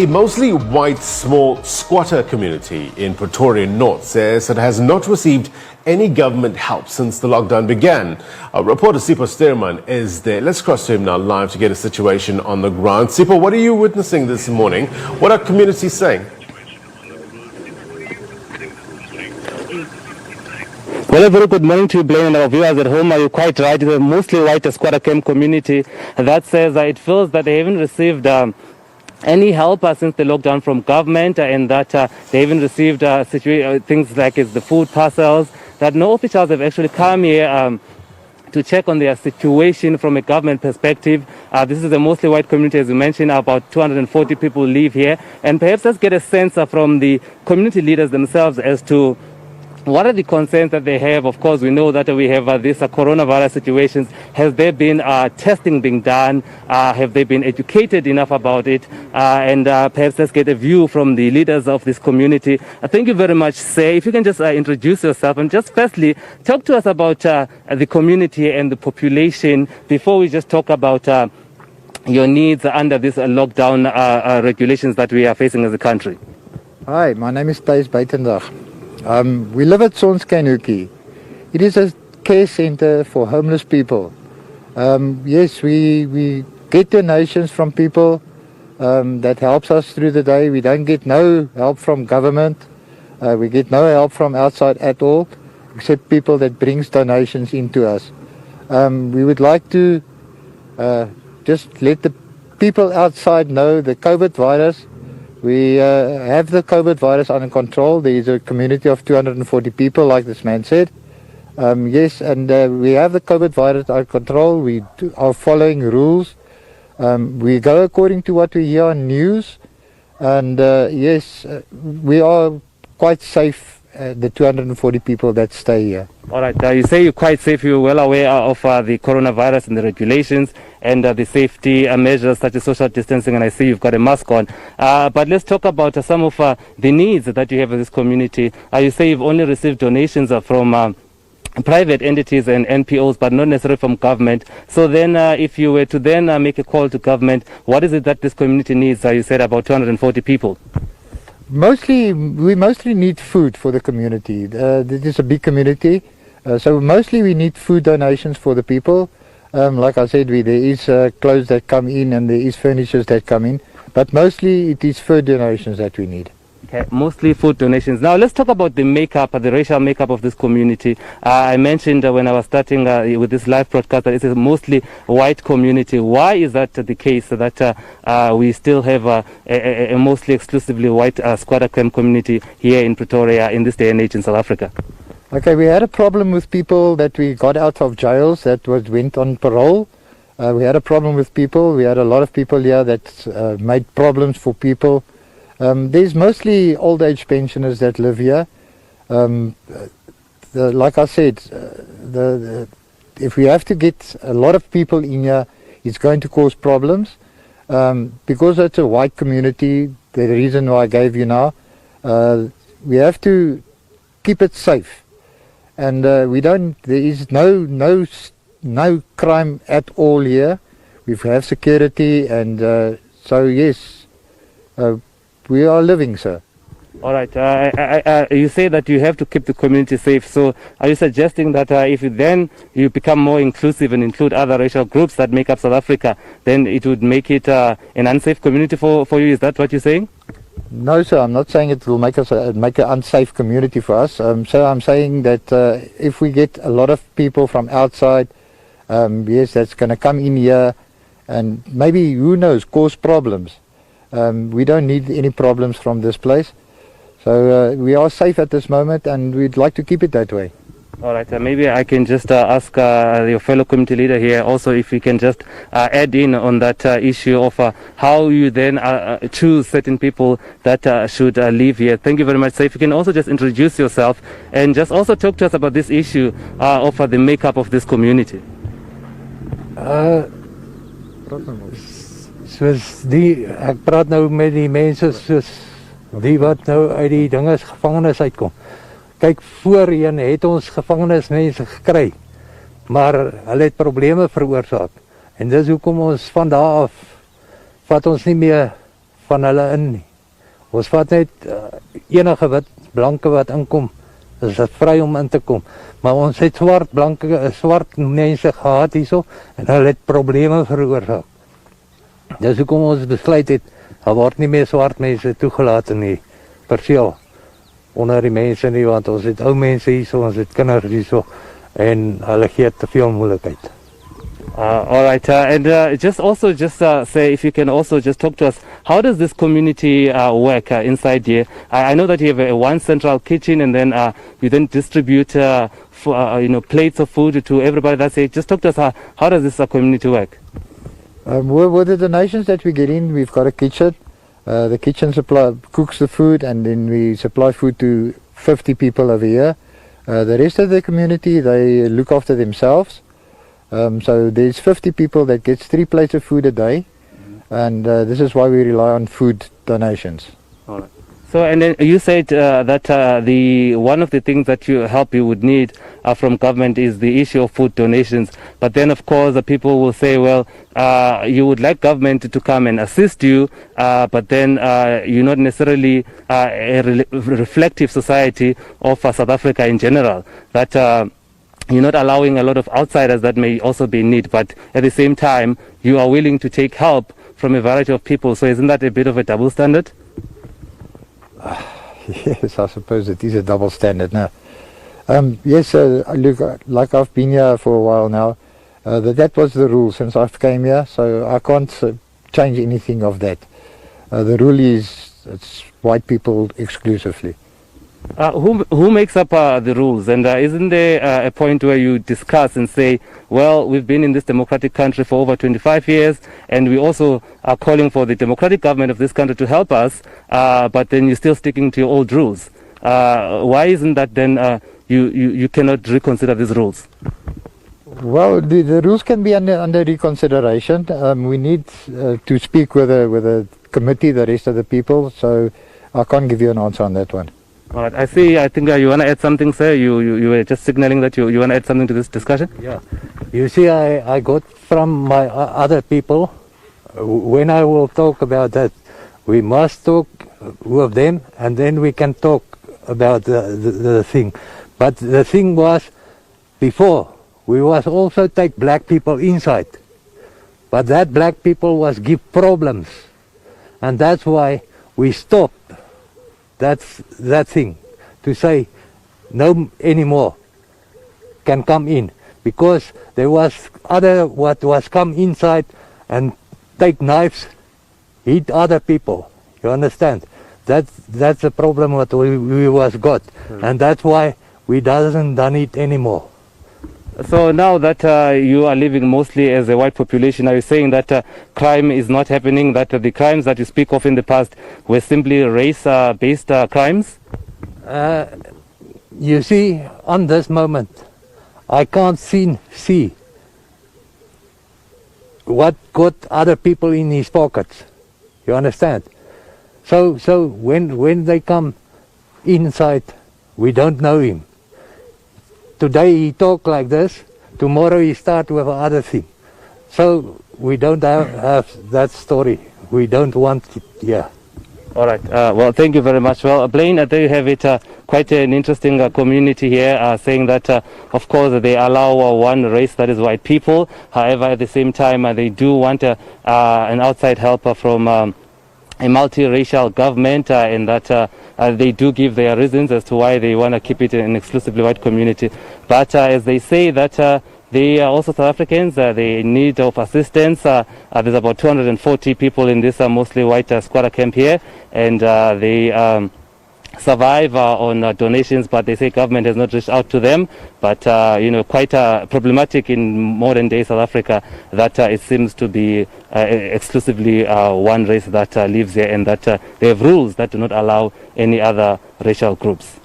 A mostly white small squatter community in Pretoria North says it has not received any government help since the lockdown began. Our reporter Sipho Stearman is there. Let's cross to him now live to get a situation on the ground. Sipho, what are you witnessing this morning? What are communities saying? Well, a very good morning to you, Blaine, and our viewers at home. Are you quite right? The mostly white squatter camp community that says it feels that they haven't received any help since the lockdown from government, and that they haven't received things like the food parcels, that no officials have actually come here to check on their situation from a government perspective. This is a mostly white community, as you mentioned. About 240 people live here, and perhaps let's get a sense from the community leaders themselves as to what are the concerns that they have. Of course, we know that we have this coronavirus situations. Has there been testing being done? Have they been educated enough about it? And perhaps let's get a view from the leaders of this community. Thank you very much, Say. If you can just introduce yourself and just firstly talk to us about the community and the population before we just talk about your needs under this lockdown regulations that we are facing as a country. Hi, my name is Thijs Buitendag. We live at Sonskynhoekie. It is a care center for homeless people. Yes, we get donations from people that helps us through the day. We don't get no help from government. We get no help from outside at all, except people that brings donations into us. We would like to just let the people outside know the COVID virus. We have the COVID virus under control. There is a community of 240 people, like this man said. Yes, and we have the COVID virus under control. We are following rules. We go according to what we hear on news. And yes, we are quite safe, the 240 people that stay here. All right, you say you're quite safe. You're well aware of the coronavirus and the regulations and the safety measures such as social distancing, and I see you've got a mask on. But let's talk about some of the needs that you have in this community. You say you've only received donations from private entities and NPOs, but not necessarily from government. So then if you were to then make a call to government, what is it that this community needs? You said about 240 people. We mostly need food for the community. This is a big community, so mostly we need food donations for the people. Like I said, there is clothes that come in and there is furnitures that come in, but mostly it is food donations that we need. Okay, mostly food donations. Now let's talk about the makeup, the racial makeup of this community. I mentioned when I was starting with this live broadcast that it's a mostly white community. Why is that the case, that we still have a mostly exclusively white squatter camp community here in Pretoria in this day and age in South Africa? Okay, we had a problem with people that we got out of jails that went on parole. We had a problem with people. We had a lot of people here that made problems for people. There's mostly old age pensioners that live here. Like I said, if we have to get a lot of people in here, it's going to cause problems. Because it's a white community, the reason why I gave you now, we have to keep it safe. And there is no crime at all here. We have security, and so yes, we are living, sir. All right. You say that you have to keep the community safe. So are you suggesting that if you become more inclusive and include other racial groups that make up South Africa, then it would make it an unsafe community for you? Is that what you're saying? No, sir. I'm not saying it will make an unsafe community for us. So I'm saying that if we get a lot of people from outside, yes, that's going to come in here and maybe, who knows, cause problems. We don't need any problems from this place. So we are safe at this moment, and we'd like to keep it that way. All right, maybe I can just ask your fellow community leader here also if you can just add in on that issue of how you then choose certain people that should live here. Thank you very much. So if you can also just introduce yourself and just also talk to us about this issue of the makeup of this community. Ek praat nou met die mense soos die wat nou uit die dinges gevangenis uitkom. Kyk, voorheen het ons gevangenismense gekry, maar hulle het probleme veroorsaak. En dis hoekom ons van daar af vat ons nie meer van hulle in nie. Ons vat net enige wit blanke wat inkom, is dit vry om in te kom. Maar ons het swart mense gehad hierso en hulle het probleme veroorsaak. Dis hoekom ons besluit het, daar word nie meer swart mense toegelaat in die perseel onder die mense nie, want ons het ou mense hierso, ons het kinders hierso en hulle gee te veel moeilikheid. All right, and just say if you can also just talk to us, how does this community work inside here? I know that you have one central kitchen, and then you then distribute plates of food to everybody. That's it. Just talk to us. How does this community work? With the donations that we get in, we've got a kitchen. The kitchen cooks the food, and then we supply food to 50 people over here. The rest of the community, they look after themselves. So there's 50 people that gets 3 plates of food a day, and this is why we rely on food donations. All right. So, and then you said that the one of the things that you would need from government is the issue of food donations. But then, of course, the people will say, well, you would like government to come and assist you, but then you're not necessarily a reflective society of South Africa in general. That you're not allowing a lot of outsiders that may also be in need, but at the same time, you are willing to take help from a variety of people. So isn't that a bit of a double standard? Yes, I suppose it is a double standard now. Yes, look, like I've been here for a while now, that was the rule since I've came here, so I can't change anything of that. The rule is it's white people exclusively. Who makes up the rules? And isn't there a point where you discuss and say, well, we've been in this democratic country for over 25 years, and we also are calling for the democratic government of this country to help us, but then you're still sticking to your old rules. Why isn't that then you cannot reconsider these rules? Well, the rules can be under reconsideration. We need to speak with the committee, the rest of the people, so I can't give you an answer on that one. All right, I think you want to add something, sir. You were just signaling that you want to add something to this discussion? Yeah. You see, I got from my other people, when I will talk about that, we must talk with them and then we can talk about the thing. But the thing was, before, we was also take black people inside. But that black people was give problems. And that's why we stopped. That's that thing, to say no anymore can come in, because there was other what was come inside and take knives, hit other people. You understand? That's the problem what we was got, and that's why we doesn't done it anymore. So now that you are living mostly as a white population, are you saying that crime is not happening, that the crimes that you speak of in the past were simply race-based crimes? You see, on this moment, I can't see what got other people in his pockets. You understand? So when they come inside, we don't know him. Today he talk like this, tomorrow he start with another thing. So we don't have that story. We don't want it here. All right. Well, thank you very much. Well, Blaine, there you have it. Quite an interesting community here, saying that, of course, they allow one race, that is white people. However, at the same time, they do want an outside helper from a multiracial government, and that they do give their reasons as to why they want to keep it an exclusively white community. But as they say that they are also South Africans, they need of assistance. There's about 240 people in this mostly white squatter camp here, and they survive on donations, but they say government has not reached out to them. But quite problematic in modern day South Africa that it seems to be exclusively one race that lives here, and that they have rules that do not allow any other racial groups.